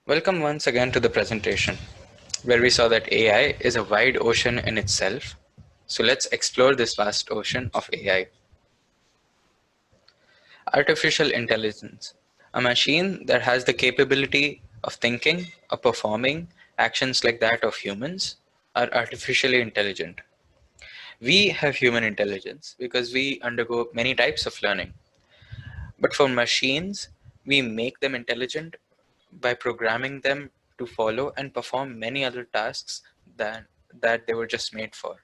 Welcome once again to the presentation, where we saw that AI is a wide ocean in itself. So let's explore this vast ocean of AI. Artificial intelligence, a machine that has the capability of thinking or performing actions like that of humans, are artificially intelligent. We have human intelligence because we undergo many types of learning. But for machines, we make them intelligent by programming them to follow and perform many other tasks that they were just made for.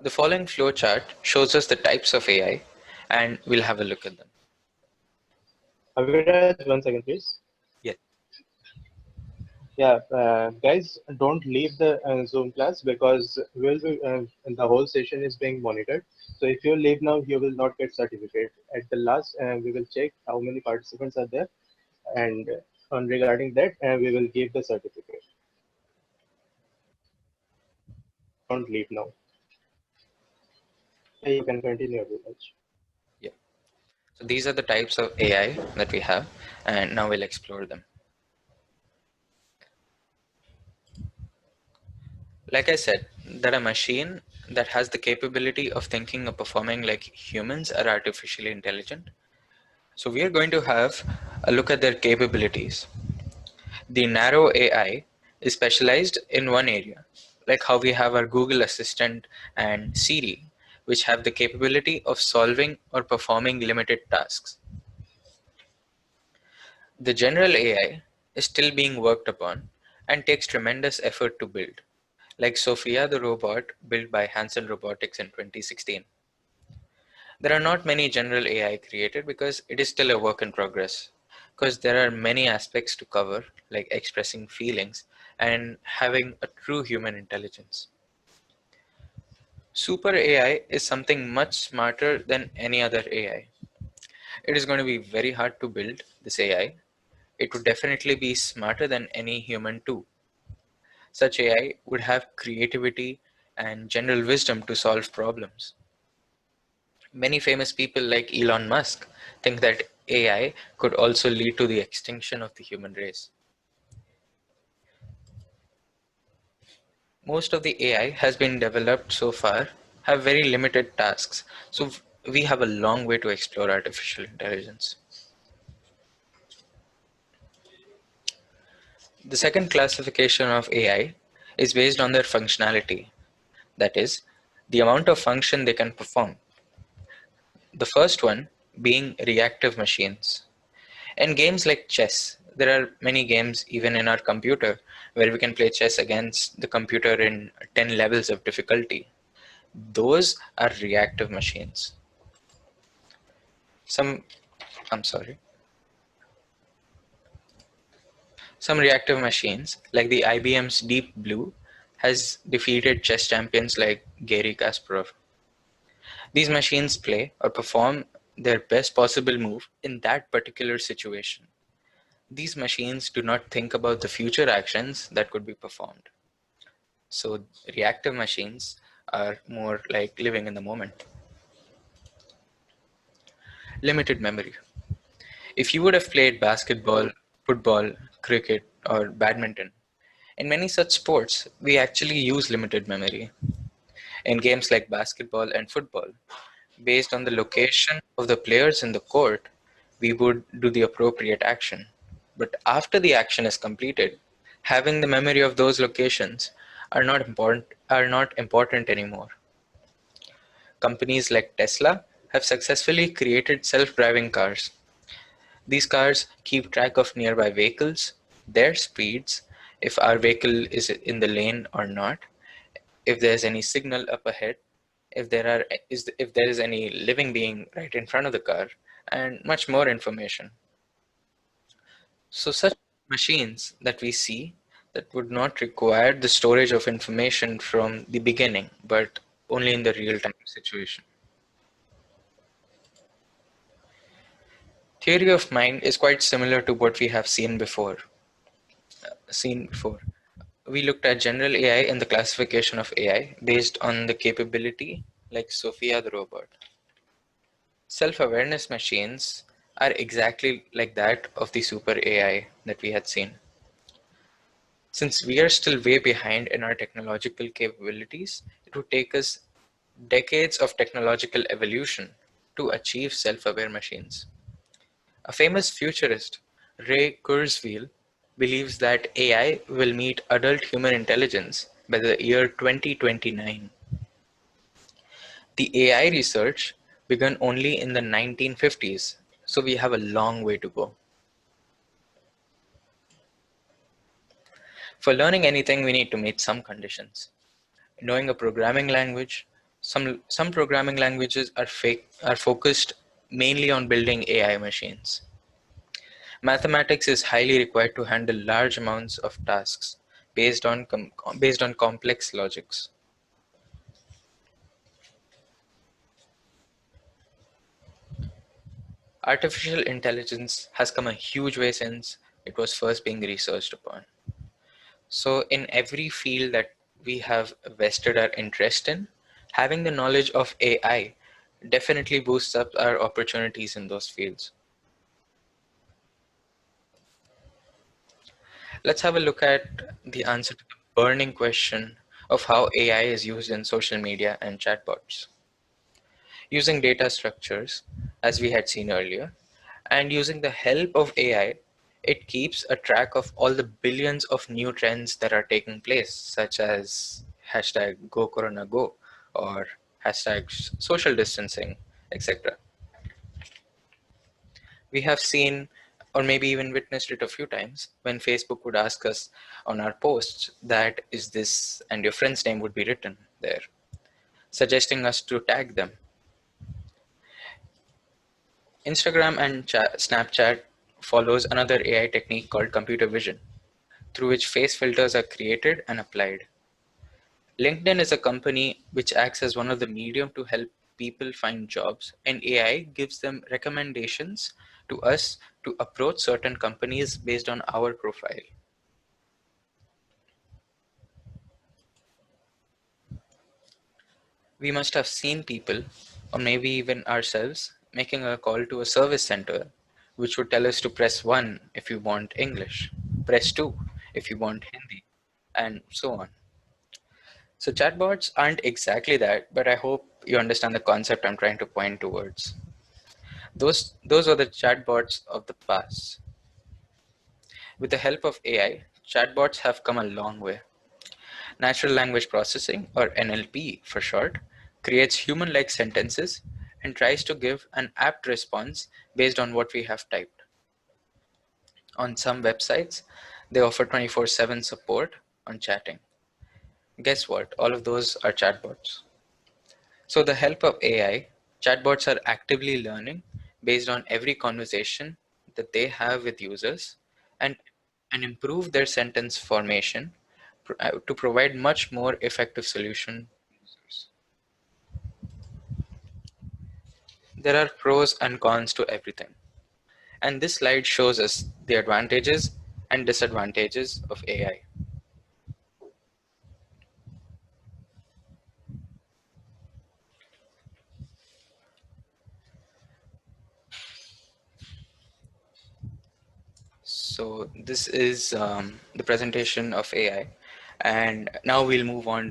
The following flowchart shows us the types of AI, and we'll have a look at them. Aviraj, 1 second, please. Yes. Yeah, guys, don't leave the Zoom class because the whole session is being monitored. So if you leave now, you will not get certificate. At the last, we will check how many participants are there, and on regarding that, we will give the certificate. Don't leave now. Yeah, you can continue, Aviraj. Yeah. So these are the types of AI that we have, and now we'll explore them. Like I said, that a machine that has the capability of thinking or performing like humans are artificially intelligent. So we are going to have a look at their capabilities. The narrow AI is specialized in one area, like how we have our Google Assistant and Siri, which have the capability of solving or performing limited tasks. The general AI is still being worked upon and takes tremendous effort to build, like Sophia the robot built by Hanson Robotics in 2016. There are not many general AI created because it is still a work in progress. Because there are many aspects to cover, like expressing feelings and having a true human intelligence. Super AI is something much smarter than any other AI. It is going to be very hard to build this AI. It would definitely be smarter than any human too. Such AI would have creativity and general wisdom to solve problems. Many famous people like Elon Musk think that AI could also lead to the extinction of the human race. Most of the AI has been developed so far have very limited tasks, so we have a long way to explore artificial intelligence. The second classification of AI is based on their functionality, that is, the amount of function they can perform. The first one being reactive machines. In games like chess, there are many games even in our computer where we can play chess against the computer in 10 levels of difficulty. Those are reactive machines. Some, I'm sorry, some reactive machines like the IBM's Deep Blue has defeated chess champions like Garry Kasparov. These machines play or perform their best possible move in that particular situation. These machines do not think about the future actions that could be performed. So reactive machines are more like living in the moment. Limited memory. If you would have played basketball, football, cricket, or badminton, in many such sports, we actually use limited memory. In games like basketball and football, based on the location of the players in the court, we would do the appropriate action. But after the action is completed, having the memory of those locations are not important anymore. Companies like Tesla have successfully created self-driving cars. These cars keep track of nearby vehicles, their speeds, if our vehicle is in the lane or not, if there's any signal up ahead, if there is any living being right in front of the car, and much more information. So such machines that we see that would not require the storage of information from the beginning, but only in the real-time situation. Theory of mind is quite similar to what we have seen before. We looked at general AI and the classification of AI based on the capability, like Sophia the robot. Self-awareness machines are exactly like that of the super AI that we had seen. Since we are still way behind in our technological capabilities, it would take us decades of technological evolution to achieve self-aware machines. A famous futurist, Ray Kurzweil, believes that AI will meet adult human intelligence by the year 2029. The AI research began only in the 1950s, so we have a long way to go. For learning anything, we need to meet some conditions. Knowing a programming language, some programming languages are focused mainly on building AI machines. Mathematics is highly required to handle large amounts of tasks based on complex logics. Artificial intelligence has come a huge way since it was first being researched upon. So, in every field that we have vested our interest in, having the knowledge of AI definitely boosts up our opportunities in those fields. Let's have a look at the answer to the burning question of how AI is used in social media and chatbots. Using data structures, as we had seen earlier, and using the help of AI, it keeps a track of all the billions of new trends that are taking place, such as hashtag go corona go or hashtag social distancing, etc. We have seen or maybe even witnessed it a few times when Facebook would ask us on our posts that is this and your friend's name would be written there, suggesting us to tag them. Instagram and Snapchat follows another AI technique called computer vision, through which face filters are created and applied. LinkedIn is a company which acts as one of the medium to help people find jobs, and AI gives them recommendations to us to approach certain companies based on our profile. We must have seen people, or maybe even ourselves, making a call to a service center, which would tell us to press 1 if you want English, press 2 if you want Hindi, and so on. So chatbots aren't exactly that, but I hope you understand the concept I'm trying to point towards. Those are the chatbots of the past. With the help of AI, chatbots have come a long way. Natural language processing, or NLP for short, creates human-like sentences and tries to give an apt response based on what we have typed. On some websites, they offer 24/7 support on chatting. Guess what? All of those are chatbots. So, the help of AI, chatbots are actively learning based on every conversation that they have with users and, and improve their sentence formation to provide much more effective solution to users. There are pros and cons to everything. And this slide shows us the advantages and disadvantages of AI. So this is the presentation of AI. And now we'll move on